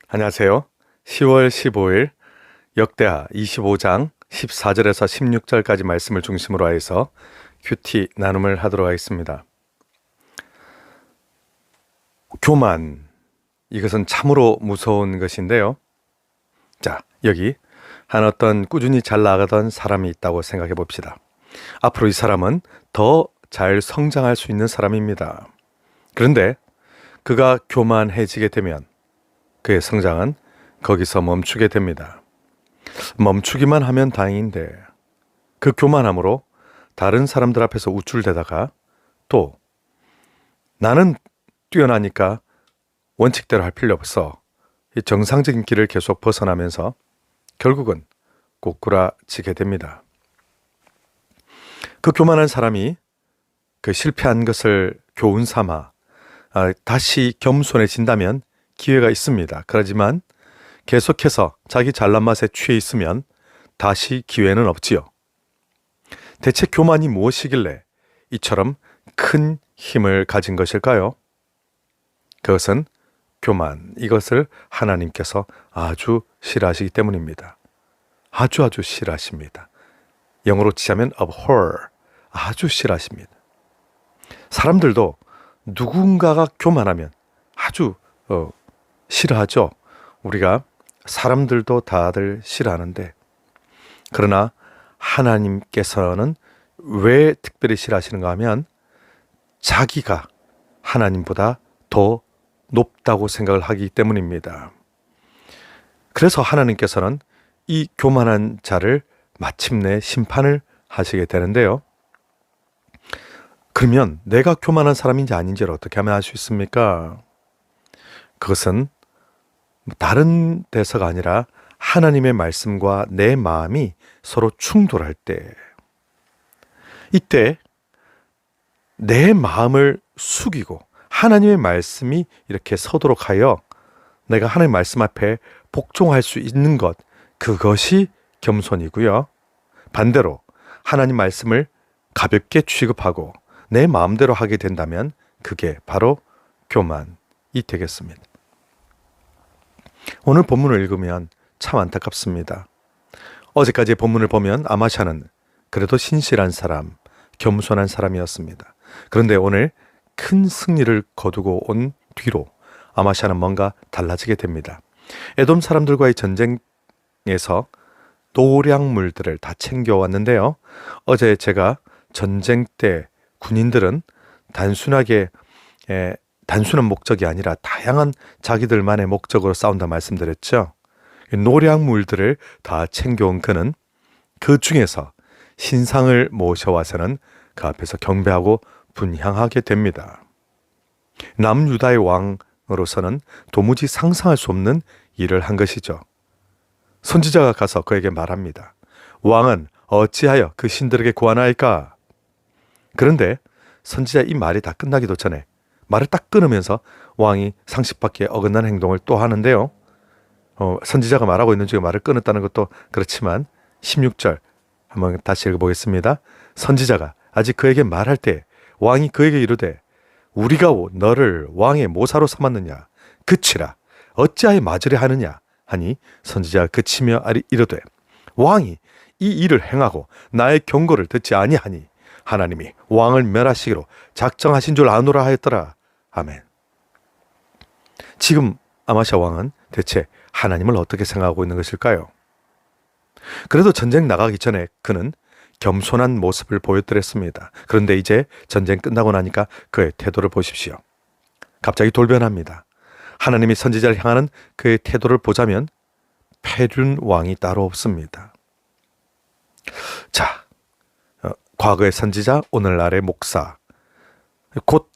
안녕하세요. 10월 15일 역대하 25장 14절에서 16절까지 말씀을 중심으로 해서 큐티 나눔을 하도록 하겠습니다. 교만, 이것은 참으로 무서운 것인데요. 자, 여기 한 어떤 꾸준히 잘 나가던 사람이 있다고 생각해 봅시다. 앞으로 이 사람은 더 잘 성장할 수 있는 사람입니다. 그런데 그가 교만해지게 되면 그의 성장은 거기서 멈추게 됩니다. 멈추기만 하면 다행인데 그 교만함으로 다른 사람들 앞에서 우쭐대다가 또 나는 뛰어나니까 원칙대로 할 필요 없어, 이 정상적인 길을 계속 벗어나면서 결국은 꼬꾸라지게 됩니다. 그 교만한 사람이 그 실패한 것을 교훈 삼아 다시 겸손해진다면 기회가 있습니다. 그렇지만 계속해서 자기 잘난 맛에 취해 있으면 다시 기회는 없지요. 대체 교만이 무엇이길래 이처럼 큰 힘을 가진 것일까요? 그것은 교만, 이것을 하나님께서 아주 싫어하시기 때문입니다. 아주 싫어하십니다. 영어로 치자면 abhor, 아주 싫어하십니다. 사람들도 누군가가 교만하면 아주 싫어하죠. 우리가 사람들도 다들 싫어하는데, 그러나 하나님께서는 왜 특별히 싫어하시는가 하면 자기가 하나님보다 더 높다고 생각을 하기 때문입니다. 그래서 하나님께서는 이 교만한 자를 마침내 심판을 하시게 되는데요. 그러면 내가 교만한 사람인지 아닌지를 어떻게 하면 알 수 있습니까? 그것은 다른 데서가 아니라 하나님의 말씀과 내 마음이 서로 충돌할 때, 이때 내 마음을 숙이고 하나님의 말씀이 이렇게 서도록 하여 내가 하나님의 말씀 앞에 복종할 수 있는 것, 그것이 겸손이고요. 반대로 하나님 말씀을 가볍게 취급하고 내 마음대로 하게 된다면 그게 바로 교만이 되겠습니다. 오늘 본문을 읽으면 참 안타깝습니다. 어제까지의 본문을 보면 아마샤는 그래도 신실한 사람, 겸손한 사람이었습니다. 그런데 오늘 큰 승리를 거두고 온 뒤로 아마샤는 뭔가 달라지게 됩니다. 에돔 사람들과의 전쟁에서 노량물들을 다 챙겨왔는데요. 어제 제가 전쟁 때 군인들은 단순한 목적이 아니라 다양한 자기들만의 목적으로 싸운다 말씀드렸죠. 노량물들을 다 챙겨온 그는 그 중에서 신상을 모셔와서는 그 앞에서 경배하고 분향하게 됩니다. 남유다의 왕으로서는 도무지 상상할 수 없는 일을 한 것이죠. 선지자가 가서 그에게 말합니다. 왕은 어찌하여 그 신들에게 구하나이까? 그런데 선지자 이 말이 다 끝나기도 전에 말을 딱 끊으면서 왕이 상식밖에 어긋난 행동을 또 하는데요. 선지자가 말하고 있는 중에 말을 끊었다는 것도 그렇지만 16절 한번 다시 읽어보겠습니다. 선지자가 아직 그에게 말할 때 왕이 그에게 이르되 우리가 너를 왕의 모사로 삼았느냐? 그치라. 어찌하여 맞으려 하느냐? 하니 선지자가 그치며 이르되 왕이 이 일을 행하고 나의 경고를 듣지 아니하니 하나님이 왕을 멸하시기로 작정하신 줄 아노라 하였더라. 아멘. 지금 아마샤 왕은 대체 하나님을 어떻게 생각하고 있는 것일까요? 그래도 전쟁 나가기 전에 그는 겸손한 모습을 보였더랬습니다. 그런데 이제 전쟁 끝나고 나니까 그의 태도를 보십시오. 갑자기 돌변합니다. 하나님이 선지자를 향하는 그의 태도를 보자면 패륜 왕이 따로 없습니다. 자, 과거의 선지자, 오늘날의 목사, 곧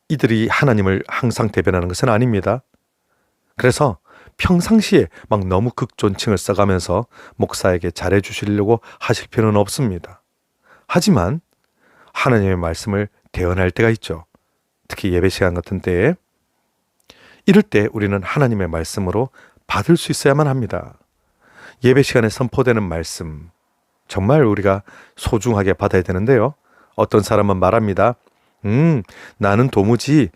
이들이 하나님을 항상 대변하는 것은 아닙니다. 그래서 평상시에 막 너무 극존칭을 써가면서 목사에게 잘해주시려고 하실 필요는 없습니다. 하지만 하나님의 말씀을 대언할 때가 있죠. 특히 예배 시간 같은 때에. 이럴 때 우리는 하나님의 말씀으로 받을 수 있어야만 합니다. 예배 시간에 선포되는 말씀, 정말 우리가 소중하게 받아야 되는데요. 어떤 사람은 말합니다. 나는 도무지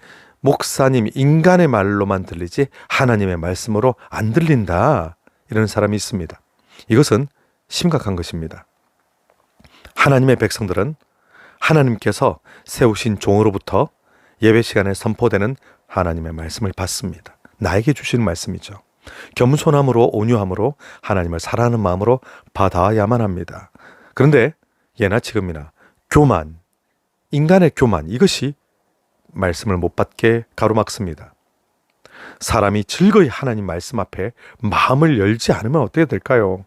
목사님 인간의 말로만 들리지 하나님의 말씀으로 안 들린다. 이런 사람이 있습니다. 이것은 심각한 것입니다. 하나님의 백성들은 하나님께서 세우신 종으로부터 예배 시간에 선포되는 하나님의 말씀을 받습니다. 나에게 주시는 말씀이죠. 겸손함으로 온유함으로 하나님을 사랑하는 마음으로 받아야만 합니다. 그런데 예나 지금이나 교만, 인간의 교만, 이것이 말씀을 못 받게 가로막습니다. 사람이 즐거이 하나님 말씀 앞에 마음을 열지 않으면 어떻게 될까요?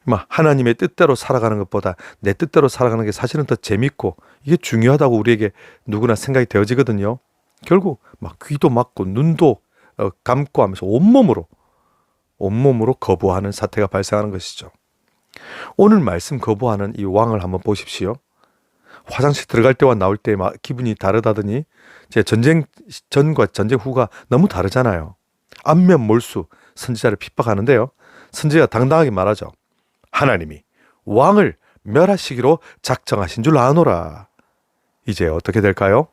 하나님의 뜻대로 살아가는 것보다 내 뜻대로 살아가는 게 사실은 더 재밌고 이게 중요하다고 우리에게 누구나 생각이 되어지거든요. 결국 귀도 막고 눈도 감고 하면서 온몸으로 거부하는 사태가 발생하는 것이죠. 오늘 말씀 거부하는 이 왕을 한번 보십시오. 화장실 들어갈 때와 나올 때 기분이 다르다더니 제 전쟁 전과 전쟁 후가 너무 다르잖아요. 안면 몰수 선지자를 핍박하는데요. 선지자가 당당하게 말하죠. 하나님이 왕을 멸하시기로 작정하신 줄 아노라. 이제 어떻게 될까요?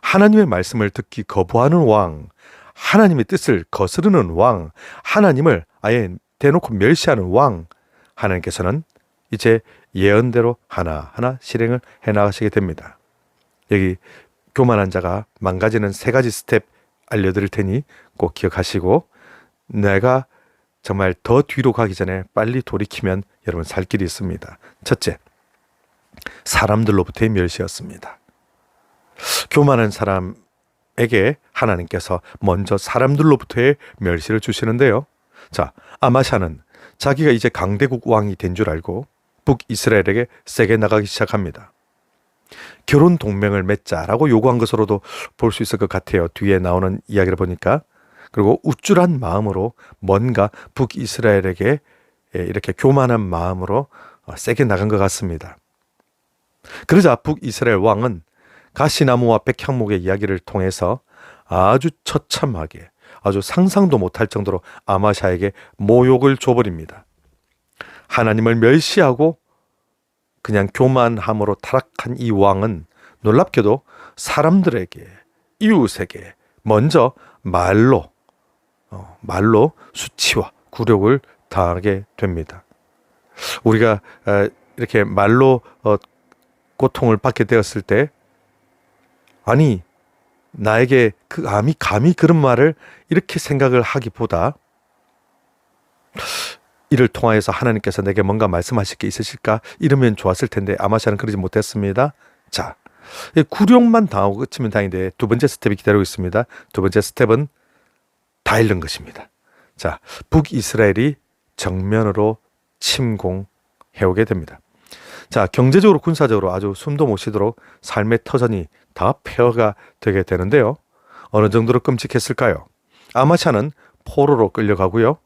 하나님의 말씀을 듣기 거부하는 왕, 하나님의 뜻을 거스르는 왕, 하나님을 아예 대놓고 멸시하는 왕, 하나님께서는 이제 예언대로 하나하나 실행을 해나가시게 됩니다. 여기 교만한 자가 망가지는 3가지 스텝 알려드릴 테니 꼭 기억하시고, 내가 정말 더 뒤로 가기 전에 빨리 돌이키면 여러분 살 길이 있습니다. 첫째, 사람들로부터의 멸시였습니다. 교만한 사람에게 하나님께서 먼저 사람들로부터의 멸시를 주시는데요. 자, 아마샤는 자기가 이제 강대국 왕이 된 줄 알고 북이스라엘에게 세게 나가기 시작합니다. 결혼 동맹을 맺자라고 요구한 것으로도 볼 수 있을 것 같아요. 뒤에 나오는 이야기를 보니까. 그리고 우쭐한 마음으로 뭔가 북이스라엘에게 이렇게 교만한 마음으로 세게 나간 것 같습니다. 그러자 북이스라엘 왕은 가시나무와 백향목의 이야기를 통해서 아주 처참하게, 아주 상상도 못할 정도로 아마샤에게 모욕을 줘버립니다. 하나님을 멸시하고 그냥 교만함으로 타락한 이 왕은 놀랍게도 사람들에게, 이웃에게 먼저 말로 수치와 굴욕을 당하게 됩니다. 우리가 이렇게 말로 고통을 받게 되었을 때, 아니 나에게 감히 그런 말을 이렇게 생각을 하기보다 이를 통하여서 하나님께서 내게 뭔가 말씀하실 게 있으실까 이러면 좋았을 텐데 아마샤는 그러지 못했습니다. 자, 굴욕만 당하고 끝이면 다행인데 두 번째 스텝이 기다리고 있습니다. 두 번째 스텝은 다 잃는 것입니다. 자, 북이스라엘이 정면으로 침공해오게 됩니다. 자, 경제적으로 군사적으로 아주 숨도 못 쉬도록 삶의 터전이 다 폐허가 되게 되는데요. 어느 정도로 끔찍했을까요? 아마샤는 포로로 끌려가고요.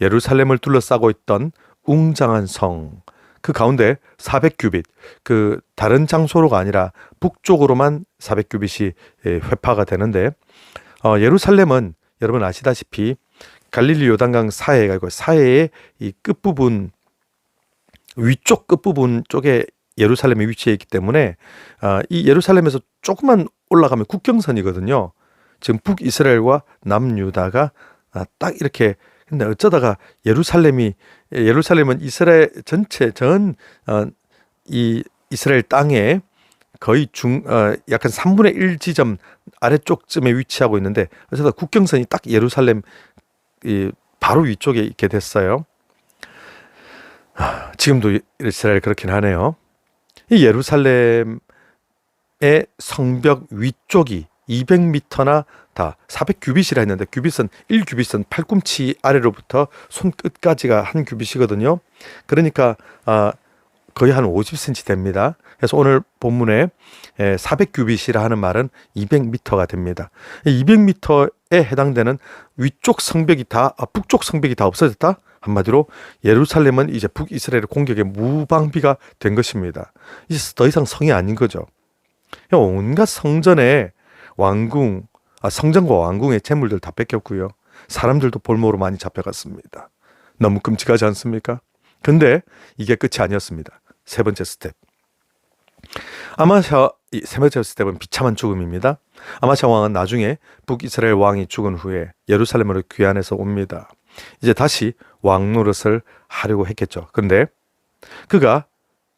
예루살렘을 둘러싸고 있던 웅장한 성, 그 가운데 400규빗, 그 다른 장소로가 아니라 북쪽으로만 400규빗이 회파가 되는데, 예루살렘은 여러분 아시다시피 갈릴리 요단강 사해가 있고 사해의 이 끝부분, 위쪽 끝부분 쪽에 예루살렘이 위치해 있기 때문에 이 예루살렘에서 조금만 올라가면 국경선이거든요. 지금 북이스라엘과 남유다가 딱 이렇게. 근데 어쩌다가 예루살렘은 이스라엘 전체 이 이스라엘 땅에 거의 약간 3분의 1 지점 아래쪽쯤에 위치하고 있는데 어쩌다 국경선이 딱 예루살렘 바로 위쪽에 있게 됐어요. 지금도 이스라엘 그렇긴 하네요. 이 예루살렘의 성벽 위쪽이 200m나 다 400규빗이라 했는데 규빗은 1규빗은 팔꿈치 아래로부터 손끝까지가 한 규빗이거든요. 그러니까 거의 한 50cm 됩니다. 그래서 오늘 본문에 400규빗이라 하는 말은 200m가 됩니다. 200m에 해당되는 위쪽 성벽이 북쪽 성벽이 다 없어졌다? 한마디로 예루살렘은 이제 북이스라엘의 공격에 무방비가 된 것입니다. 이제 더 이상 성이 아닌 거죠. 온갖 성전에 성전과 왕궁의 재물들 다 뺏겼고요. 사람들도 볼모로 많이 잡혀갔습니다. 너무 끔찍하지 않습니까? 근데 이게 끝이 아니었습니다. 세 번째 스텝. 이 세 번째 스텝은 비참한 죽음입니다. 아마샤 왕은 나중에 북이스라엘 왕이 죽은 후에 예루살렘으로 귀환해서 옵니다. 이제 다시 왕 노릇을 하려고 했겠죠. 그런데 그가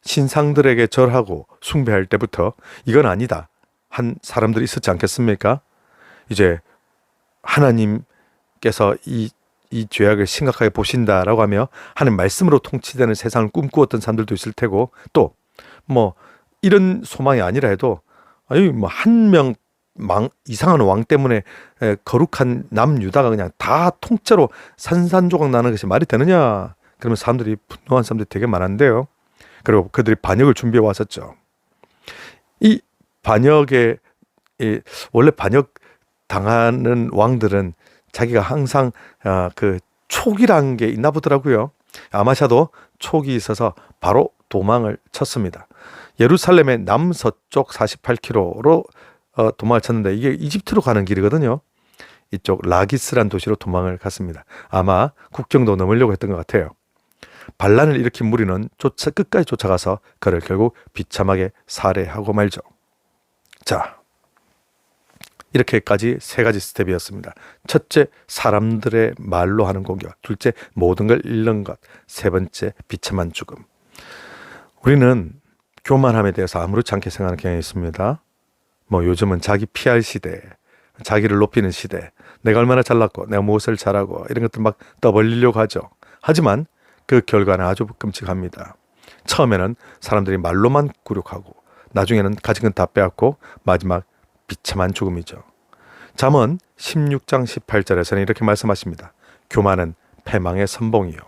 신상들에게 절하고 숭배할 때부터 이건 아니다 한 사람들이 있었지 않겠습니까? 이제 하나님께서 이 죄악을 심각하게 보신다라고 하며 하는 말씀으로 통치되는 세상을 꿈꾸었던 사람들도 있을 테고, 또 뭐 이런 소망이 아니라 해도 뭐 한 명 이상한 왕 때문에 거룩한 남유다가 그냥 다 통째로 산산조각 나는 것이 말이 되느냐, 그러면 사람들이 분노한 사람들이 되게 많은데요. 그리고 그들이 반역을 준비해 왔었죠. 이 반역에 원래 반역 당하는 왕들은 자기가 항상 그 촉이란 게 있나 보더라고요. 아마샤도 촉이 있어서 바로 도망을 쳤습니다. 예루살렘의 남서쪽 48km로 도망을 쳤는데 이게 이집트로 가는 길이거든요. 이쪽 라기스란 도시로 도망을 갔습니다. 아마 국경도 넘으려고 했던 것 같아요. 반란을 일으킨 무리는 끝까지 쫓아가서 그를 결국 비참하게 살해하고 말죠. 자, 이렇게까지 세 가지 스텝이었습니다. 첫째, 사람들의 말로 하는 공격. 둘째, 모든 걸 잃는 것. 세 번째, 비참한 죽음. 우리는 교만함에 대해서 아무렇지 않게 생각하는 경향이 있습니다. 뭐 요즘은 자기 PR 시대, 자기를 높이는 시대, 내가 얼마나 잘났고 내가 무엇을 잘하고 이런 것들 막 떠벌리려고 하죠. 하지만 그 결과는 아주 끔찍합니다. 처음에는 사람들이 말로만 굴욕하고 나중에는 가진 건 다 빼앗고 마지막 비참한 죽음이죠. 잠언 16장 18절에서는 이렇게 말씀하십니다. 교만은 패망의 선봉이요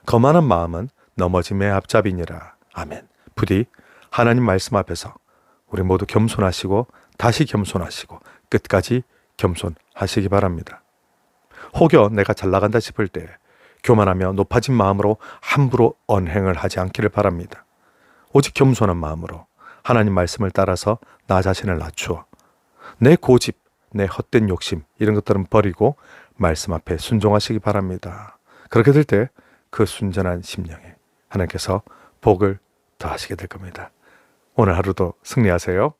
거만한 마음은 넘어짐의 앞잡이니라. 아멘. 부디 하나님 말씀 앞에서 우리 모두 겸손하시고 다시 겸손하시고 끝까지 겸손하시기 바랍니다. 혹여 내가 잘 나간다 싶을 때 교만하며 높아진 마음으로 함부로 언행을 하지 않기를 바랍니다. 오직 겸손한 마음으로 하나님 말씀을 따라서 나 자신을 낮추어 내 고집, 내 헛된 욕심 이런 것들은 버리고 말씀 앞에 순종하시기 바랍니다. 그렇게 될 때 그 순전한 심령에 하나님께서 복을 더하시게 될 겁니다. 오늘 하루도 승리하세요.